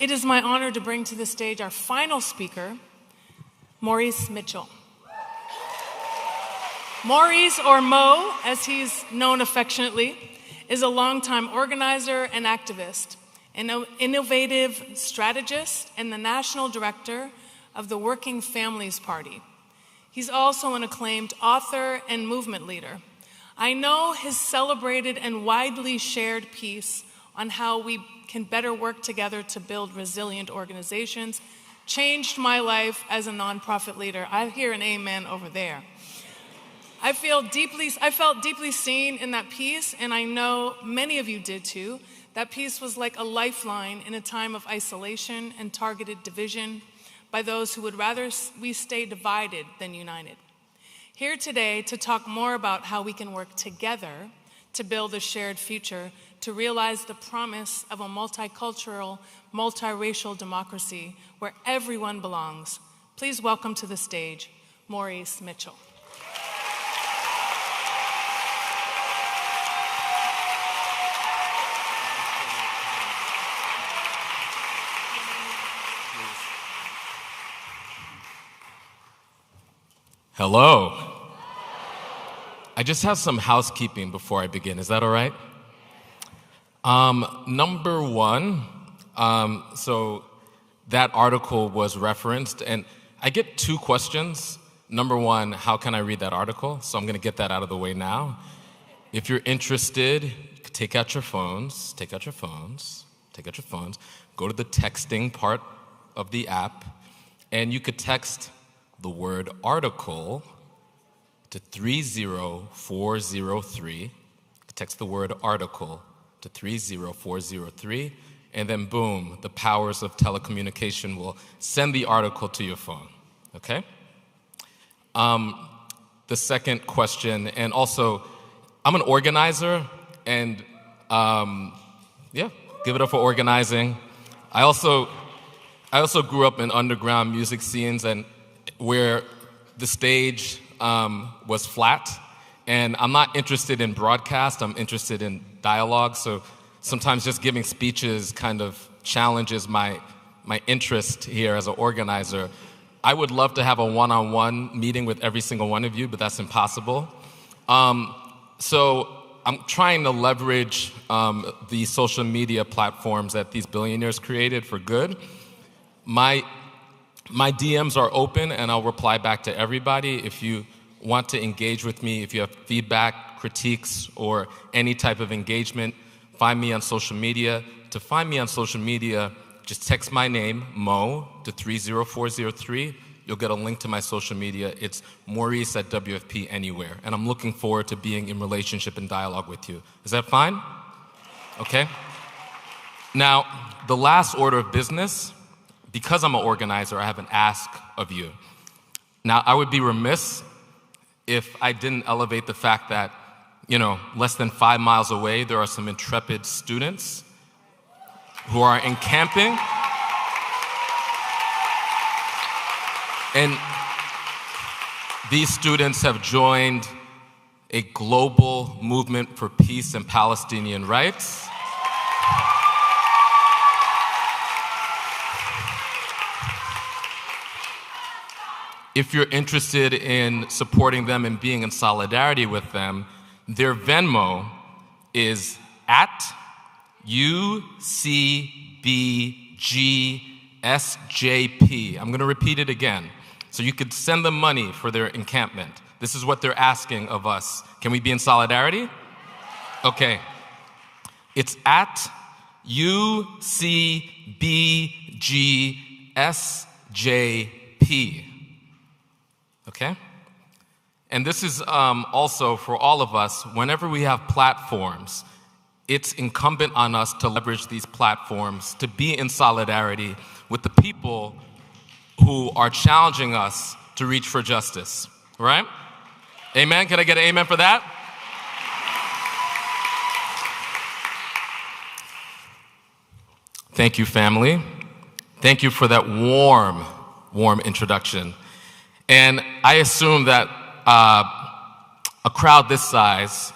It is my honor to bring to the stage our final speaker, Maurice Mitchell. Maurice, or Mo, as he's known affectionately, is a longtime organizer and activist, an innovative strategist, and the national director of the Working Families Party. He's also an acclaimed author and movement leader. I know his celebrated and widely shared piece on how we can better work together to build resilient organizations changed my life as a nonprofit leader. I hear an amen over there. I felt deeply seen in that piece, and I know many of you did too. That piece was like a lifeline in a time of isolation and targeted division by those who would rather we stay divided than united. Here today to talk more about how we can work together to build a shared future, to realize the promise of a multicultural, multiracial democracy where everyone belongs. Please welcome to the stage, Maurice Mitchell. Hello. I just have some housekeeping before I begin. Is that all right? Number one, so that article was referenced, and I get two questions. Number one, how can I read that article? So I'm going to get that out of the way now. If you're interested, take out your phones, go to the texting part of the app, and you could text the word article to 30403. Text the word article to 30403, and then boom, the powers of telecommunication will send the article to your phone, okay? The second question, and also, I'm an organizer, and yeah, give it up for organizing. I also grew up in underground music scenes, and where the stage was flat, and I'm not interested in broadcast, I'm interested in dialogue, so sometimes just giving speeches kind of challenges my interest here as an organizer. I would love to have a one-on-one meeting with every single one of you, but that's impossible. So I'm trying to leverage the social media platforms that these billionaires created for good. My DMs are open, and I'll reply back to everybody. If you want to engage with me, if you have feedback, critiques, or any type of engagement, find me on social media. To find me on social media, just text my name, Mo, to 30403. You'll get a link to my social media. It's Maurice at WFP Anywhere. And I'm looking forward to being in relationship and dialogue with you. Is that fine? Okay. Now, the last order of business, because I'm an organizer, I have an ask of you. Now, I would be remiss if I didn't elevate the fact that, less than 5 miles away, there are some intrepid students who are encamping. And these students have joined a global movement for peace and Palestinian rights. If you're interested in supporting them and being in solidarity with them, their Venmo is at UCBGSJP. I'm going to repeat it again. So you could send them money for their encampment. This is what they're asking of us. Can we be in solidarity? Okay. It's at UCBGSJP. Okay? And this is also for all of us, whenever we have platforms, it's incumbent on us to leverage these platforms to be in solidarity with the people who are challenging us to reach for justice, right? Amen? Can I get an amen for that? Thank you, family. Thank you for that warm introduction. And I assume that a crowd this size,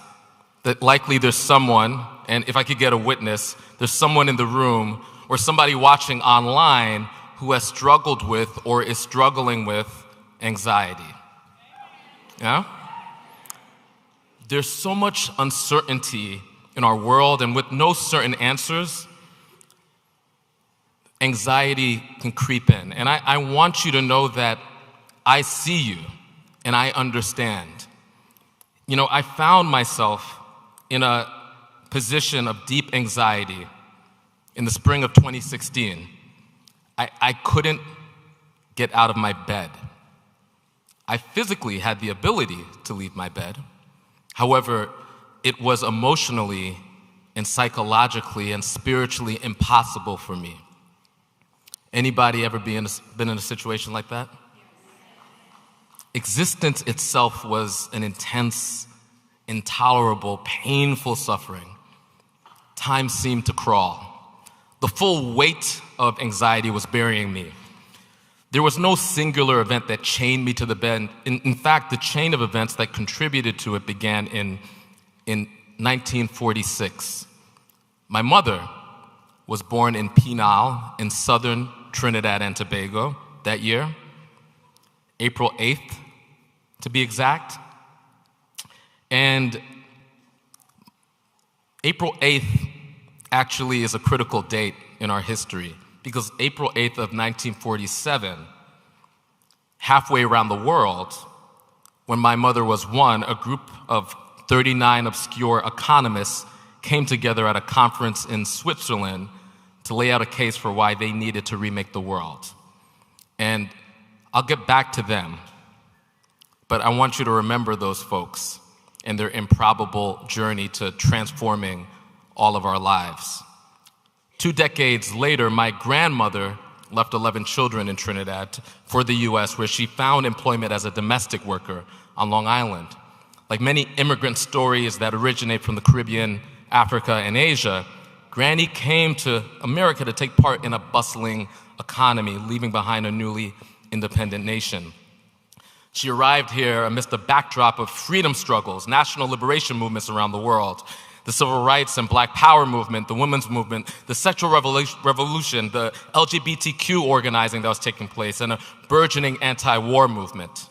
that likely there's someone, and if I could get a witness, there's someone in the room or somebody watching online who has struggled with or is struggling with anxiety. Yeah? There's so much uncertainty in our world, and with no certain answers, anxiety can creep in. And I want you to know that I see you and I understand. You know, I found myself in a position of deep anxiety in the spring of 2016. I couldn't get out of my bed. I physically had the ability to leave my bed. However, it was emotionally and psychologically and spiritually impossible for me. Anybody ever been in a situation like that? Existence itself was an intense, intolerable, painful suffering. Time seemed to crawl. The full weight of anxiety was burying me. There was no singular event that chained me to the bed. In fact, the chain of events that contributed to it began in 1946. My mother was born in Pinal in southern Trinidad and Tobago that year, April 8th to be exact. And April 8th actually is a critical date in our history, because April 8th of 1947, halfway around the world, when my mother was one, a group of 39 obscure economists came together at a conference in Switzerland to lay out a case for why they needed to remake the world. And I'll get back to them, but I want you to remember those folks and their improbable journey to transforming all of our lives. 2 decades later, my grandmother left 11 children in Trinidad for the US, where she found employment as a domestic worker on Long Island. Like many immigrant stories that originate from the Caribbean, Africa, and Asia, Granny came to America to take part in a bustling economy, leaving behind a newly independent nation. She arrived here amidst a backdrop of freedom struggles, national liberation movements around the world, the civil rights and black power movement, the women's movement, the sexual revolution, the LGBTQ organizing that was taking place, and a burgeoning anti-war movement.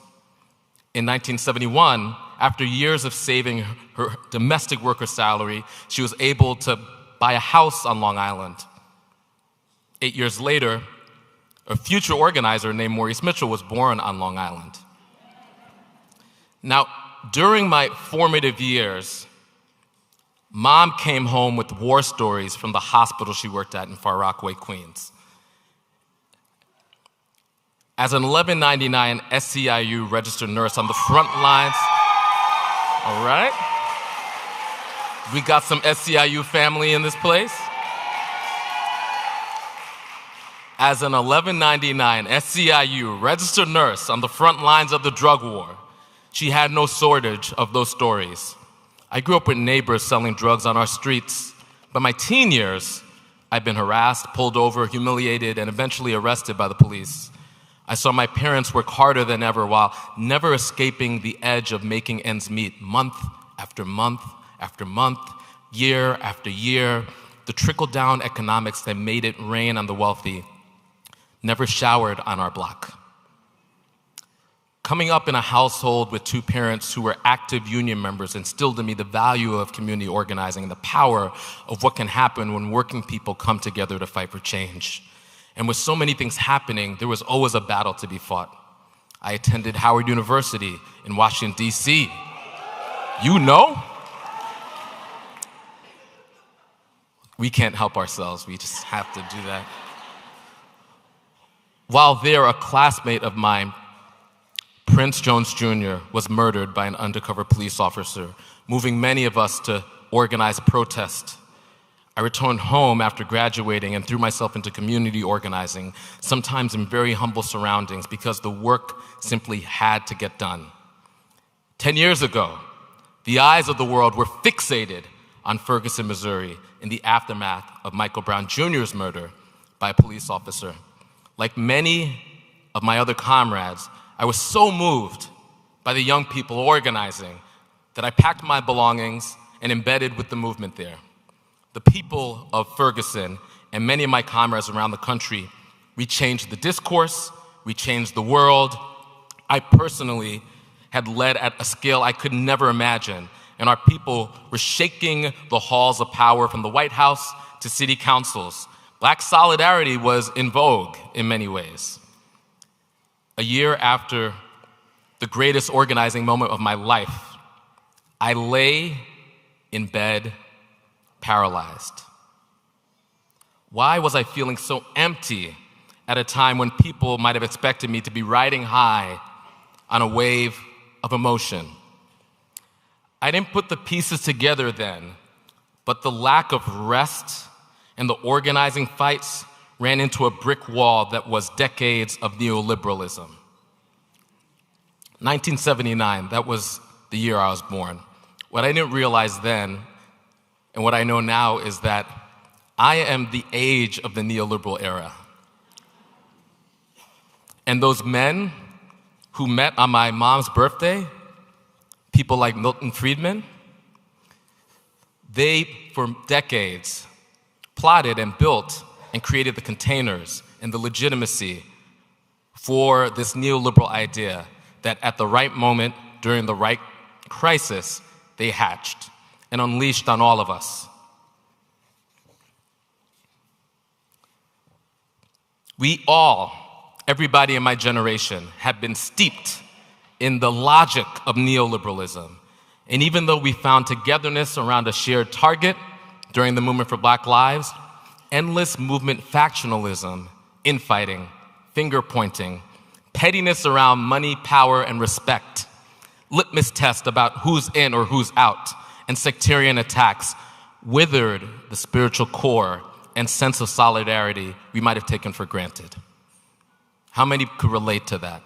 In 1971, after years of saving her domestic worker salary, she was able to buy a house on Long Island. 8 years later, a future organizer named Maurice Mitchell was born on Long Island. Now, during my formative years, Mom came home with war stories from the hospital she worked at in Far Rockaway, Queens. As an 1199 SCIU registered nurse on the front lines, all right? We got some SCIU family in this place. As an 1199 SCIU registered nurse on the front lines of the drug war, she had no shortage of those stories. I grew up with neighbors selling drugs on our streets. By my teen years, I'd been harassed, pulled over, humiliated, and eventually arrested by the police. I saw my parents work harder than ever while never escaping the edge of making ends meet, month after month after month, year after year. The trickle-down economics that made it rain on the wealthy never showered on our block. Coming up in a household with 2 parents who were active union members instilled in me the value of community organizing and the power of what can happen when working people come together to fight for change. And with so many things happening, there was always a battle to be fought. I attended Howard University in Washington, D.C. You know? We can't help ourselves. We just have to do that. While there, a classmate of mine, Prince Jones Jr., was murdered by an undercover police officer, moving many of us to organize protest. I returned home after graduating and threw myself into community organizing, sometimes in very humble surroundings, because the work simply had to get done. 10 years ago, the eyes of the world were fixated on Ferguson, Missouri, in the aftermath of Michael Brown Jr.'s murder by a police officer. Like many of my other comrades, I was so moved by the young people organizing that I packed my belongings and embedded with the movement there. The people of Ferguson and many of my comrades around the country, we changed the discourse, we changed the world. I personally had led at a scale I could never imagine, and our people were shaking the halls of power from the White House to city councils. Black solidarity was in vogue in many ways. A year after the greatest organizing moment of my life, I lay in bed paralyzed. Why was I feeling so empty at a time when people might have expected me to be riding high on a wave of emotion? I didn't put the pieces together then, but the lack of rest and the organizing fights ran into a brick wall that was decades of neoliberalism. 1979, that was the year I was born. What I didn't realize then, and what I know now, is that I am the age of the neoliberal era. And those men who met on my mom's birthday, people like Milton Friedman, they, for decades, plotted and built and created the containers and the legitimacy for this neoliberal idea that at the right moment, during the right crisis, they hatched and unleashed on all of us. We all, everybody in my generation, have been steeped in the logic of neoliberalism. And even though we found togetherness around a shared target during the movement for Black Lives, endless movement factionalism, infighting, finger pointing, pettiness around money, power, and respect, litmus test about who's in or who's out, and sectarian attacks withered the spiritual core and sense of solidarity we might have taken for granted. How many could relate to that?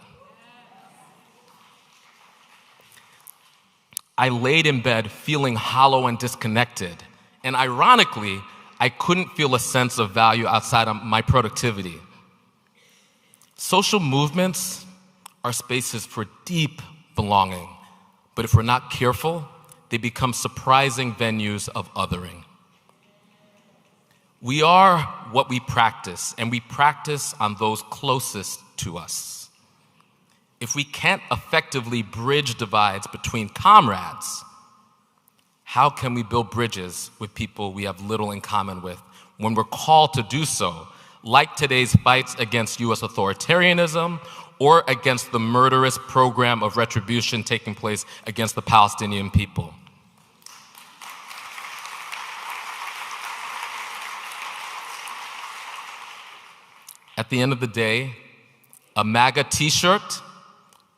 I laid in bed feeling hollow and disconnected, and ironically, I couldn't feel a sense of value outside of my productivity. Social movements are spaces for deep belonging, but if we're not careful, they become surprising venues of othering. We are what we practice, and we practice on those closest to us. If we can't effectively bridge divides between comrades, how can we build bridges with people we have little in common with when we're called to do so, like today's fights against US authoritarianism or against the murderous program of retribution taking place against the Palestinian people? At the end of the day, a MAGA t-shirt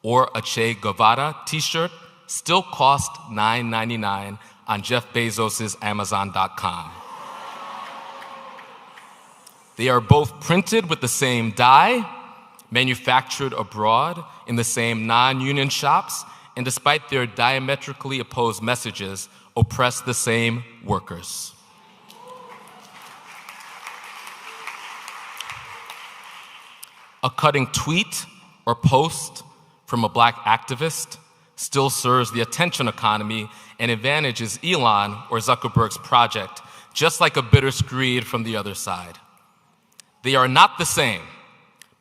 or a Che Guevara t-shirt still cost $9.99 on Jeff Bezos' Amazon.com. They are both printed with the same dye, manufactured abroad in the same non-union shops, and despite their diametrically opposed messages, oppress the same workers. A cutting tweet or post from a Black activist still serves the attention economy and advantages Elon or Zuckerberg's project, just like a bitter screed from the other side. They are not the same,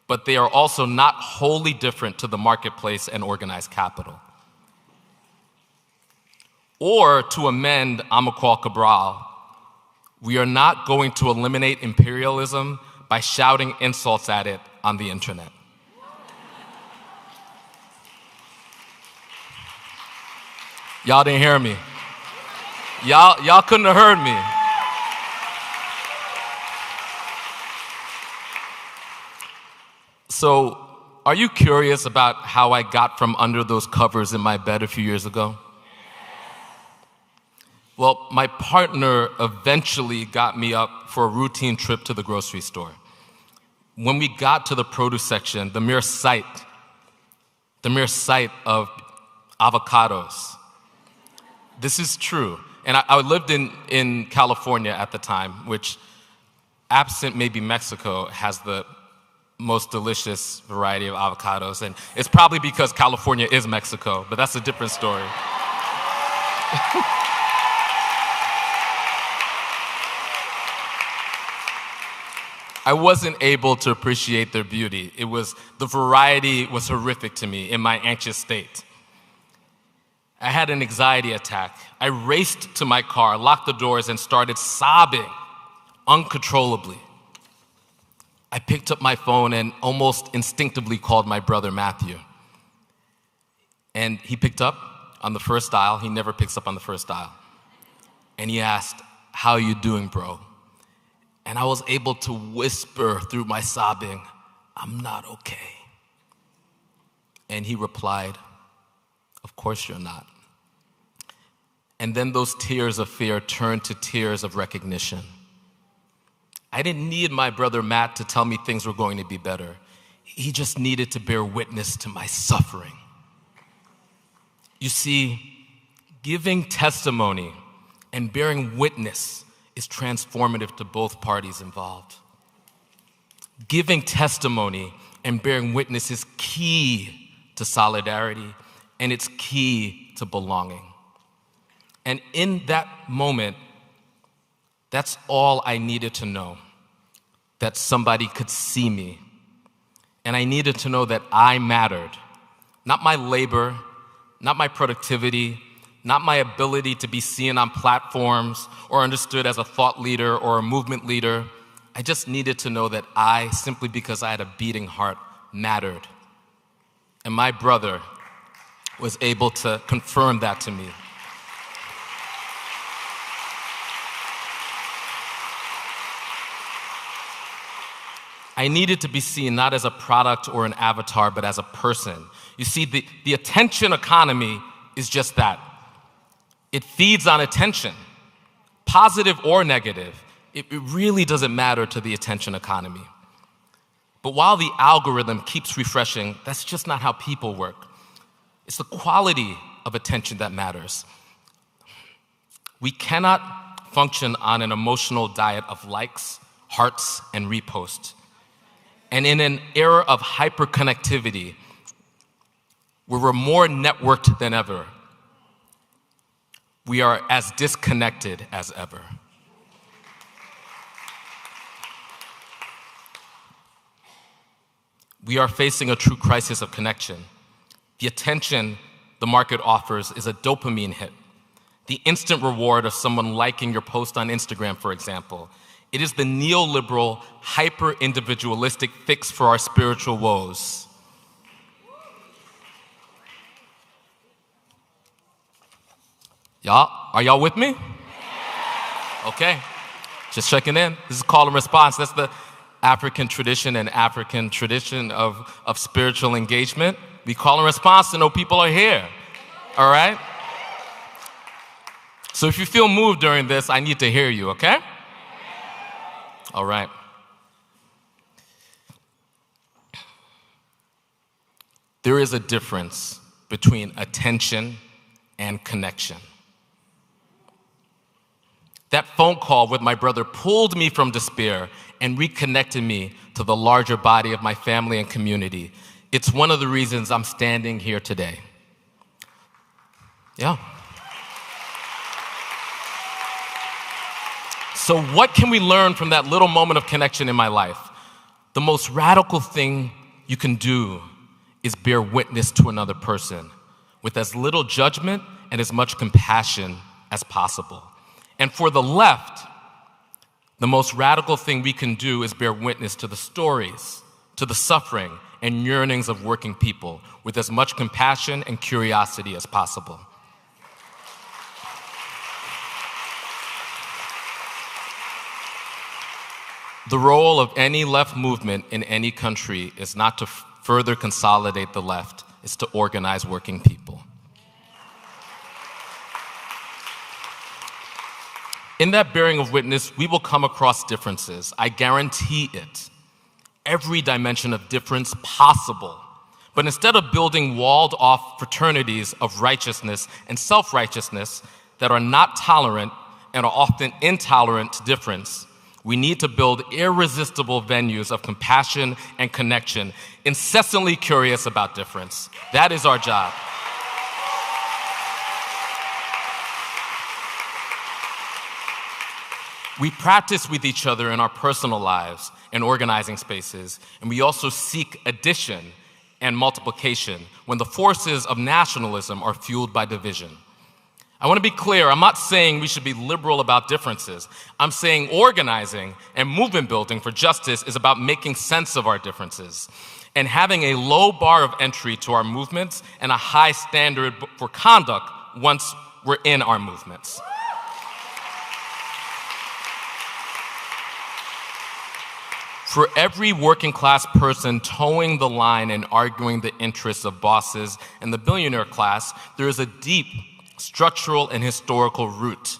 but they are also not wholly different to the marketplace and organized capital. Or, to amend Amilcar Cabral, we are not going to eliminate imperialism by shouting insults at it on the internet. Y'all didn't hear me. Y'all couldn't have heard me. So, are you curious about how I got from under those covers in my bed a few years ago? Well, my partner eventually got me up for a routine trip to the grocery store. When we got to the produce section, the mere sight of avocados. This is true. And I lived in California at the time, which, absent maybe Mexico, has the most delicious variety of avocados. And it's probably because California is Mexico, but that's a different story. I wasn't able to appreciate their beauty. The variety was horrific to me in my anxious state. I had an anxiety attack. I raced to my car, locked the doors, and started sobbing uncontrollably. I picked up my phone and almost instinctively called my brother Matthew. And he picked up on the first dial. He never picks up on the first dial. And he asked, "How you doing, bro?" And I was able to whisper through my sobbing, "I'm not okay." And he replied, "Of course you're not." And then those tears of fear turned to tears of recognition. I didn't need my brother Matt to tell me things were going to be better. He just needed to bear witness to my suffering. You see, giving testimony and bearing witness is transformative to both parties involved. Giving testimony and bearing witness is key to solidarity, and it's key to belonging. And in that moment, that's all I needed to know, that somebody could see me. And I needed to know that I mattered. Not my labor, not my productivity, not my ability to be seen on platforms or understood as a thought leader or a movement leader. I just needed to know that I, simply because I had a beating heart, mattered. And my brother was able to confirm that to me. I needed to be seen not as a product or an avatar, but as a person. You see, the attention economy is just that. It feeds on attention, positive or negative. It really doesn't matter to the attention economy. But while the algorithm keeps refreshing, that's just not how people work. It's the quality of attention that matters. We cannot function on an emotional diet of likes, hearts, and reposts. And in an era of hyperconnectivity, where we're more networked than ever, we are as disconnected as ever. We are facing a true crisis of connection. The attention the market offers is a dopamine hit, the instant reward of someone liking your post on Instagram, for example. It is the neoliberal, hyper-individualistic fix for our spiritual woes. Are y'all with me? Okay, just checking in. This is call and response. That's the African tradition and African tradition of spiritual engagement. We call and response to know people are here, all right? So if you feel moved during this, I need to hear you, okay? All right. There is a difference between attention and connection. That phone call with my brother pulled me from despair and reconnected me to the larger body of my family and community. It's one of the reasons I'm standing here today. Yeah. So what can we learn from that little moment of connection in my life? The most radical thing you can do is bear witness to another person with as little judgment and as much compassion as possible. And for the left, the most radical thing we can do is bear witness to the stories, to the suffering and yearnings of working people with as much compassion and curiosity as possible. The role of any left movement in any country is not to further consolidate the left, it's to organize working people. In that bearing of witness, we will come across differences. I guarantee it. Every dimension of difference possible. But instead of building walled-off fraternities of righteousness and self-righteousness that are not tolerant and are often intolerant to difference, we need to build irresistible venues of compassion and connection, incessantly curious about difference. That is our job. We practice with each other in our personal lives, and organizing spaces, and we also seek addition and multiplication when the forces of nationalism are fueled by division. I want to be clear, I'm not saying we should be liberal about differences. I'm saying organizing and movement building for justice is about making sense of our differences and having a low bar of entry to our movements and a high standard for conduct once we're in our movements. For every working class person towing the line and arguing the interests of bosses and the billionaire class, there is a deep structural and historical root.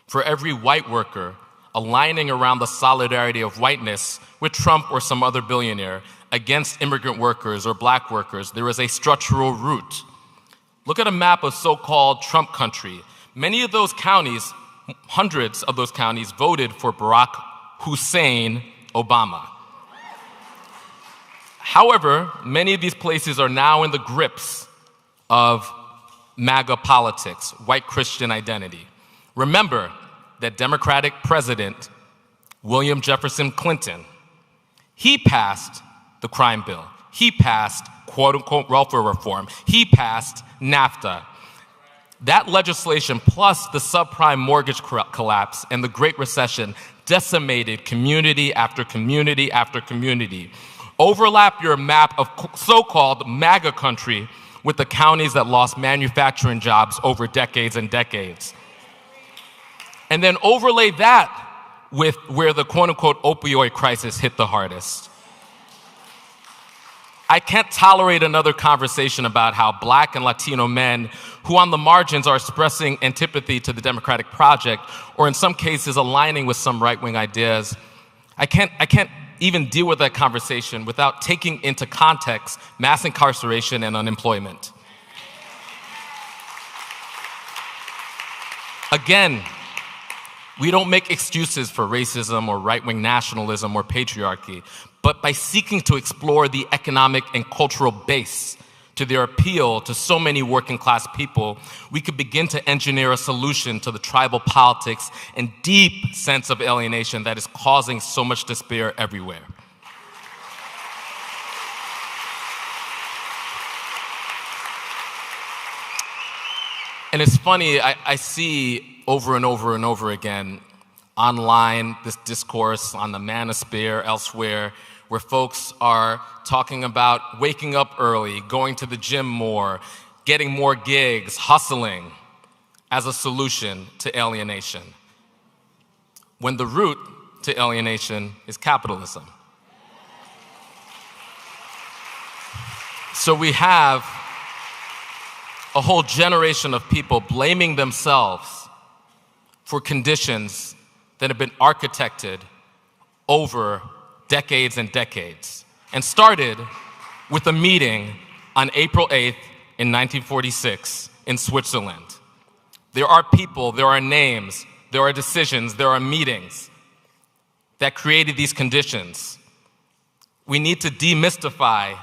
For every white worker aligning around the solidarity of whiteness with Trump or some other billionaire against immigrant workers or black workers, there is a structural root. Look at a map of so-called Trump country. Many of those counties, hundreds of those counties, voted for Barack Hussein Obama. However, many of these places are now in the grips of MAGA politics, white Christian identity. Remember that Democratic President William Jefferson Clinton, he passed the crime bill. He passed quote-unquote welfare reform. He passed NAFTA. That legislation, plus the subprime mortgage collapse and the Great Recession, decimated community after community after community. Overlap your map of so-called MAGA country with the counties that lost manufacturing jobs over decades and decades. And then overlay that with where the quote-unquote opioid crisis hit the hardest. I can't tolerate another conversation about how Black and Latino men who on the margins are expressing antipathy to the Democratic project, or in some cases aligning with some right-wing ideas. I can't even deal with that conversation without taking into context mass incarceration and unemployment. Again, we don't make excuses for racism or right-wing nationalism or patriarchy, but by seeking to explore the economic and cultural base to their appeal to so many working class people, we could begin to engineer a solution to the tribal politics and deep sense of alienation that is causing so much despair everywhere. And it's funny, I see over and over and over again online this discourse on the manosphere, elsewhere, where folks are talking about waking up early, going to the gym more, getting more gigs, hustling as a solution to alienation, when the root to alienation is capitalism. So we have a whole generation of people blaming themselves for conditions that have been architected over decades and decades, and started with a meeting on April 8th in 1946 in Switzerland. There are people, there are names, there are decisions, there are meetings that created these conditions. We need to demystify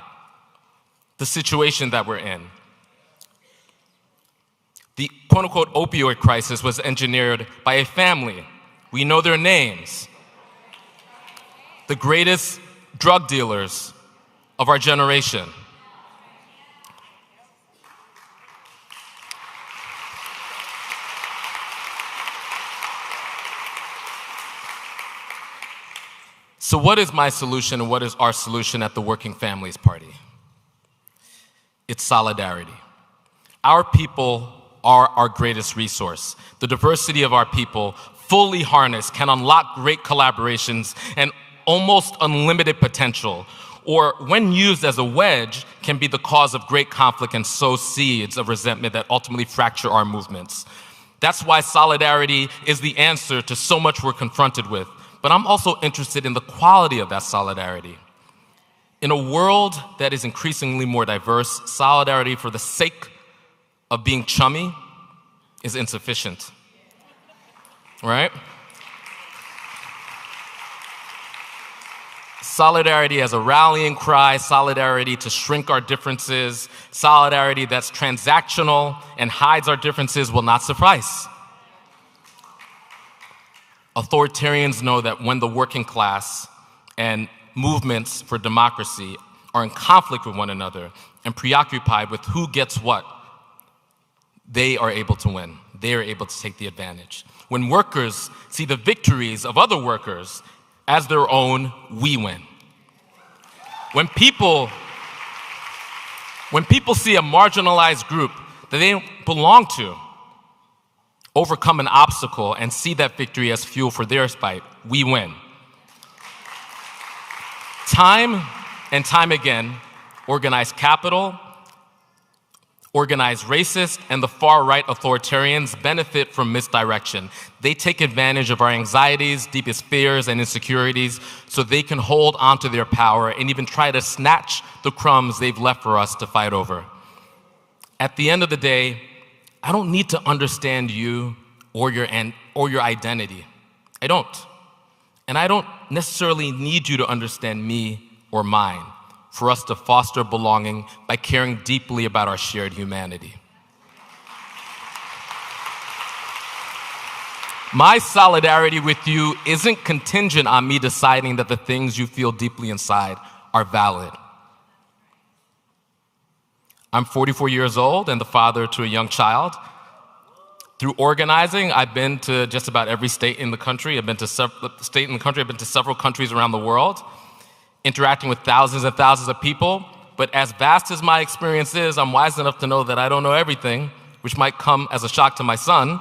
the situation that we're in. The quote-unquote opioid crisis was engineered by a family. We know their names. The greatest drug dealers of our generation. So what is my solution and what is our solution at the Working Families Party? It's solidarity. Our people are our greatest resource. The diversity of our people, fully harnessed, can unlock great collaborations and almost unlimited potential, or when used as a wedge, can be the cause of great conflict and sow seeds of resentment that ultimately fracture our movements. That's why solidarity is the answer to so much we're confronted with. But I'm also interested in the quality of that solidarity. In a world that is increasingly more diverse, solidarity for the sake of being chummy is insufficient, right? Solidarity as a rallying cry, solidarity to shrink our differences, solidarity that's transactional and hides our differences will not suffice. Authoritarians know that when the working class and movements for democracy are in conflict with one another and preoccupied with who gets what, they are able to win. They are able to take the advantage. When workers see the victories of other workers as their own, we win. When people see a marginalized group that they don't belong to overcome an obstacle and see that victory as fuel for their fight, we win. Time and time again, organized capital, organized racists, and the far-right authoritarians benefit from misdirection. They take advantage of our anxieties, deepest fears, and insecurities so they can hold onto their power and even try to snatch the crumbs they've left for us to fight over. At the end of the day, I don't need to understand you or your identity. I don't. And I don't necessarily need you to understand me or mine for us to foster belonging by caring deeply about our shared humanity. My solidarity with you isn't contingent on me deciding that the things you feel deeply inside are valid. I'm 44 years old and the father to a young child. Through organizing, I've been to just about every state in the country. I've been to several countries around the world, interacting with thousands and thousands of people. But as vast as my experience is, I'm wise enough to know that I don't know everything, which might come as a shock to my son.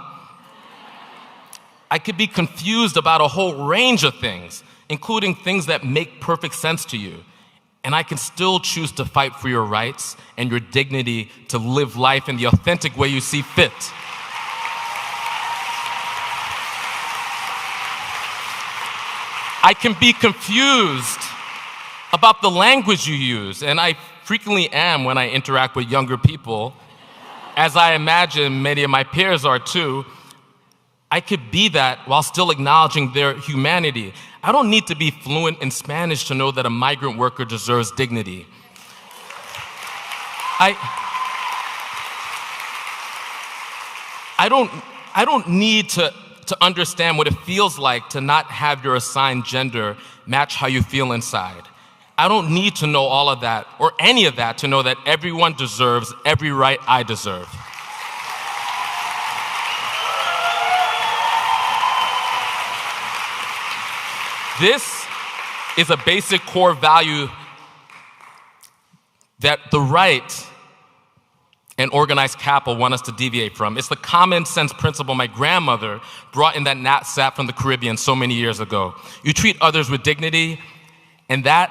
I could be confused about a whole range of things, including things that make perfect sense to you. And I can still choose to fight for your rights and your dignity to live life in the authentic way you see fit. I can be confused about the language you use, and I frequently am when I interact with younger people, as I imagine many of my peers are too. I could be that while still acknowledging their humanity. I don't need to be fluent in Spanish to know that a migrant worker deserves dignity. I don't need to understand what it feels like to not have your assigned gender match how you feel inside. I don't need to know all of that or any of that to know that everyone deserves every right I deserve. This is a basic core value that the right and organized capital want us to deviate from. It's the common sense principle my grandmother brought in that knapsack from the Caribbean so many years ago. You treat others with dignity, and that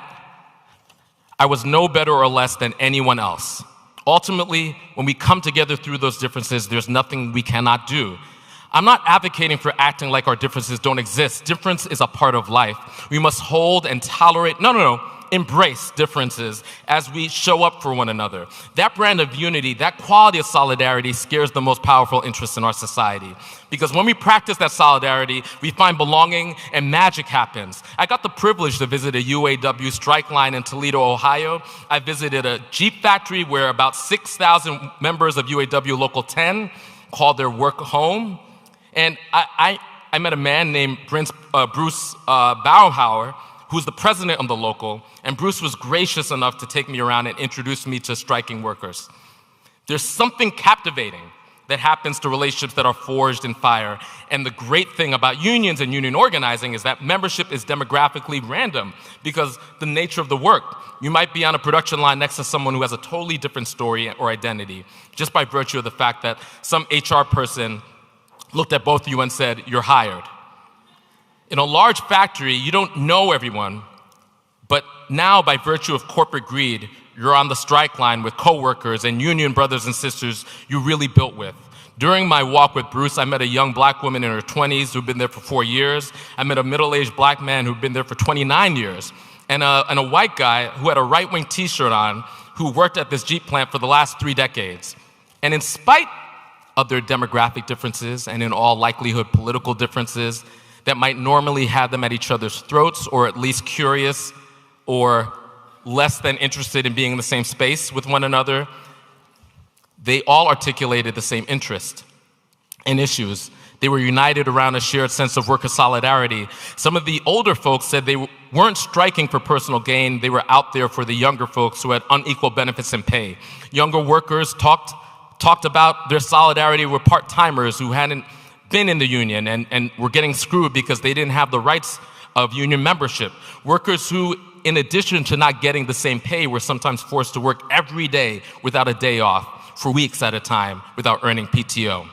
I was no better or less than anyone else. Ultimately, when we come together through those differences, there's nothing we cannot do. I'm not advocating for acting like our differences don't exist. Difference is a part of life. We must hold and tolerate, embrace differences as we show up for one another. That brand of unity, that quality of solidarity scares the most powerful interests in our society. Because when we practice that solidarity, we find belonging and magic happens. I got the privilege to visit a UAW strike line in Toledo, Ohio. I visited a Jeep factory where about 6,000 members of UAW Local 10 called their work home. And I met a man named Bruce Bauhauer, who's the president of the local, and Bruce was gracious enough to take me around and introduce me to striking workers. There's something captivating that happens to relationships that are forged in fire. And the great thing about unions and union organizing is that membership is demographically random because the nature of the work. You might be on a production line next to someone who has a totally different story or identity, just by virtue of the fact that some HR person looked at both of you and said, "You're hired." In a large factory, you don't know everyone, but now by virtue of corporate greed, you're on the strike line with coworkers and union brothers and sisters you really built with. During my walk with Bruce, I met a young black woman in her 20s who'd been there for 4 years. I met a middle-aged black man who'd been there for 29 years, and a white guy who had a right-wing t-shirt on who worked at this Jeep plant for the last 3 decades. And in spite of their demographic differences and in all likelihood political differences that might normally have them at each other's throats or at least curious or less than interested in being in the same space with one another, they all articulated the same interest and issues They were united around a shared sense of worker solidarity. Some of the older folks said they weren't striking for personal gain. They were out there for the younger folks who had unequal benefits and pay. Younger workers talked about their solidarity with part-timers who hadn't been in the union and were getting screwed because they didn't have the rights of union membership. Workers who, in addition to not getting the same pay, were sometimes forced to work every day without a day off for weeks at a time without earning PTO.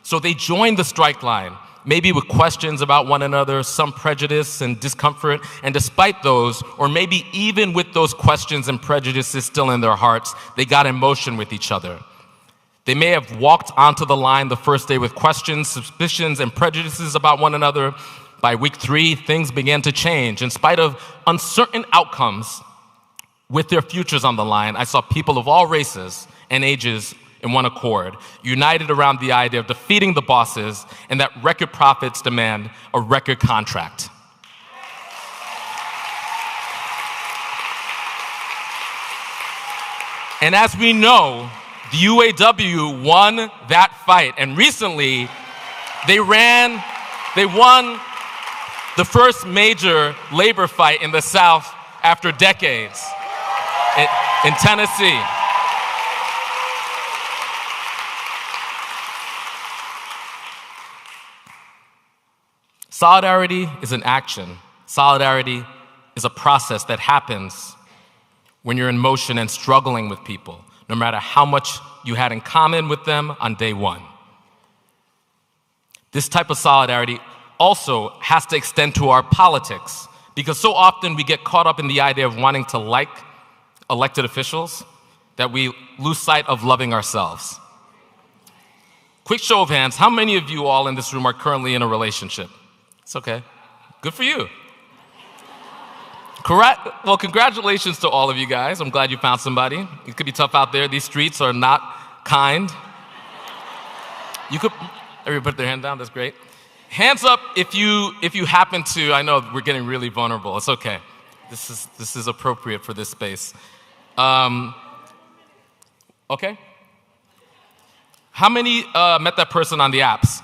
So they joined the strike line, maybe with questions about one another, some prejudice and discomfort, and despite those, or maybe even with those questions and prejudices still in their hearts, they got in motion with each other. They may have walked onto the line the first day with questions, suspicions, and prejudices about one another. By week 3, things began to change. In spite of uncertain outcomes with their futures on the line, I saw people of all races and ages in one accord, united around the idea of defeating the bosses and that record profits demand a record contract. And as we know, the UAW won that fight, and recently they won the first major labor fight in the South after decades in Tennessee. Solidarity is an action. Solidarity is a process that happens when you're in motion and struggling with people, no matter how much you had in common with them on day one. This type of solidarity also has to extend to our politics, because so often we get caught up in the idea of wanting to like elected officials that we lose sight of loving ourselves. Quick show of hands, how many of you all in this room are currently in a relationship? It's okay. Good for you. Correct. Well, congratulations to all of you guys. I'm glad you found somebody. It could be tough out there. These streets are not kind. Everybody put their hand down. That's great. Hands up if you happen to. I know we're getting really vulnerable. It's okay. This is appropriate for this space. Okay. How many met that person on the apps?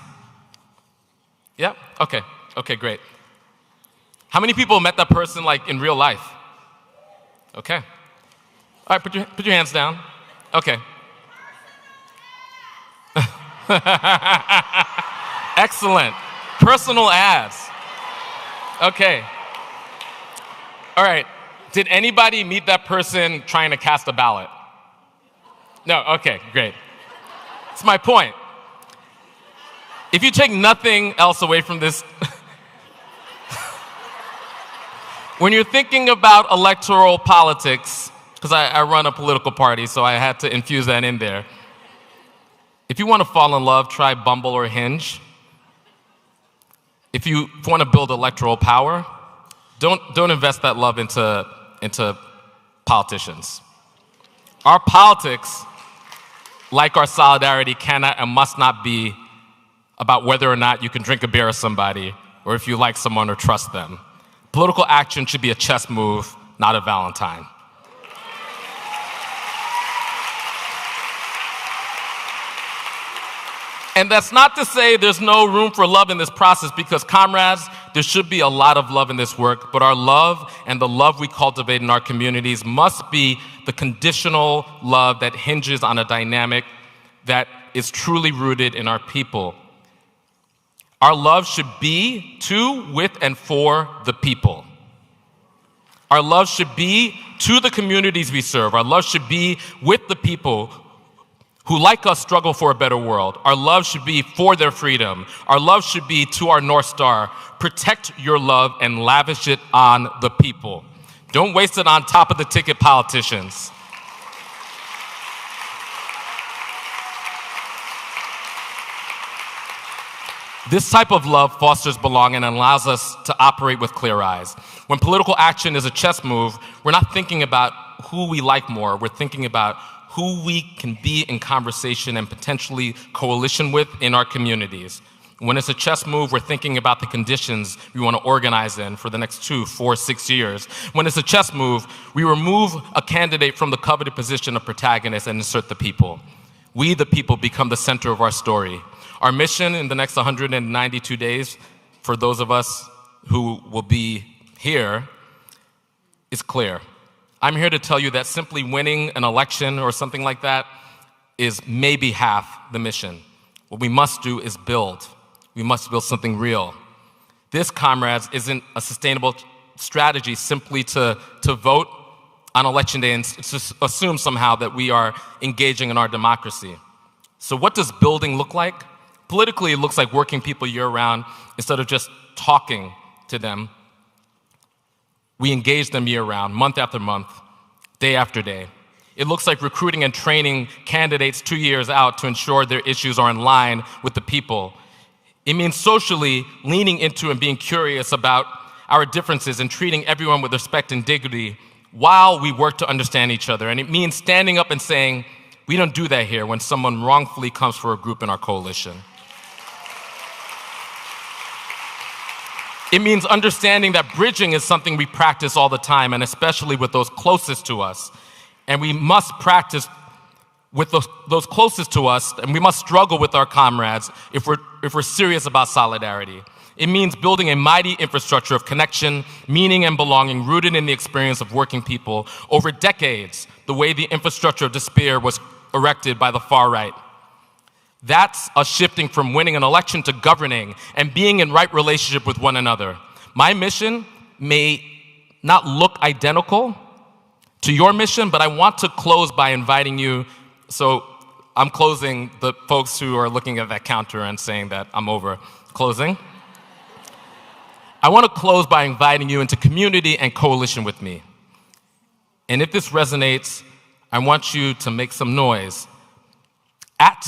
Yeah. Okay. Okay. Great. How many people met that person like in real life? Okay. All right, put your hands down. Okay. Excellent. Personal ads. Okay. All right. Did anybody meet that person trying to cast a ballot? No, okay, great. That's my point. If you take nothing else away from this, when you're thinking about electoral politics, because I run a political party, so I had to infuse that in there. If you want to fall in love, try Bumble or Hinge. If you want to build electoral power, don't invest that love into politicians. Our politics, like our solidarity, cannot and must not be about whether or not you can drink a beer with somebody or if you like someone or trust them. Political action should be a chess move, not a Valentine. And that's not to say there's no room for love in this process, because, comrades, there should be a lot of love in this work, but our love and the love we cultivate in our communities must be the conditional love that hinges on a dynamic that is truly rooted in our people. Our love should be to, with, and for the people. Our love should be to the communities we serve. Our love should be with the people who, like us, struggle for a better world. Our love should be for their freedom. Our love should be to our North Star. Protect your love and lavish it on the people. Don't waste it on top of the ticket politicians. This type of love fosters belonging and allows us to operate with clear eyes. When political action is a chess move, we're not thinking about who we like more. We're thinking about who we can be in conversation and potentially coalition with in our communities. When it's a chess move, we're thinking about the conditions we want to organize in for the next 2, 4, 6 years. When it's a chess move, we remove a candidate from the coveted position of protagonist and insert the people. We, the people, become the center of our story. Our mission in the next 192 days, for those of us who will be here, is clear. I'm here to tell you that simply winning an election or something like that is maybe half the mission. What we must do is build. We must build something real. This, comrades, isn't a sustainable strategy simply to vote on election day and to assume somehow that we are engaging in our democracy. So what does building look like? Politically, it looks like working people year-round instead of just talking to them. We engage them year-round, month after month, day after day. It looks like recruiting and training candidates 2 years out to ensure their issues are in line with the people. It means socially leaning into and being curious about our differences and treating everyone with respect and dignity while we work to understand each other. And it means standing up and saying, we don't do that here when someone wrongfully comes for a group in our coalition. It means understanding that bridging is something we practice all the time, and especially with those closest to us. And we must practice with those closest to us, and we must struggle with our comrades if we're serious about solidarity. It means building a mighty infrastructure of connection, meaning, and belonging rooted in the experience of working people over decades, the way the infrastructure of despair was erected by the far right. That's us shifting from winning an election to governing and being in right relationship with one another. My mission may not look identical to your mission, but I want to close by inviting you. So I'm closing the folks who are looking at that counter and saying that I'm over closing. I want to close by inviting you into community and coalition with me. And if this resonates, I want you to make some noise. At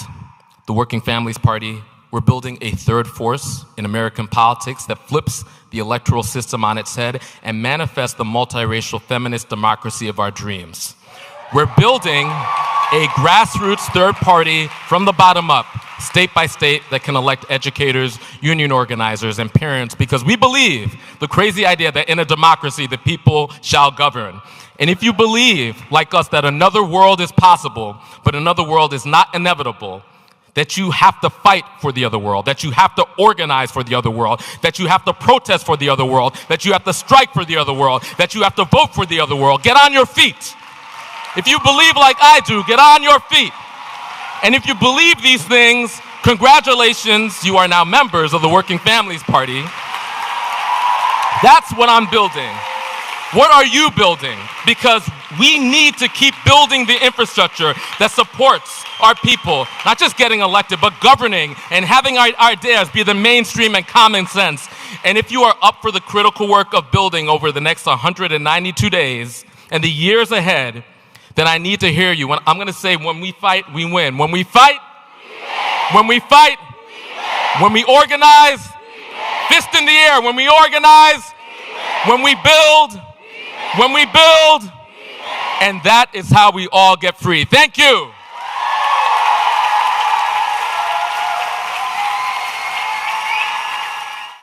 the Working Families Party, we're building a third force in American politics that flips the electoral system on its head and manifests the multiracial feminist democracy of our dreams. We're building a grassroots third party from the bottom up, state by state, that can elect educators, union organizers, and parents, because we believe the crazy idea that in a democracy, the people shall govern. And if you believe, like us, that another world is possible, but another world is not inevitable, that you have to fight for the other world, that you have to organize for the other world, that you have to protest for the other world, that you have to strike for the other world, that you have to vote for the other world, get on your feet. If you believe like I do, get on your feet. And if you believe these things, congratulations, you are now members of the Working Families Party. That's what I'm building. What are you building? Because we need to keep building the infrastructure that supports our people, not just getting elected, but governing and having our ideas be the mainstream and common sense. And if you are up for the critical work of building over the next 192 days and the years ahead, then I need to hear you. I'm going to say, when we fight, we win. When we fight, when we fight, when we organize, fist in the air, when we organize, when we build, and that is how we all get free. Thank you.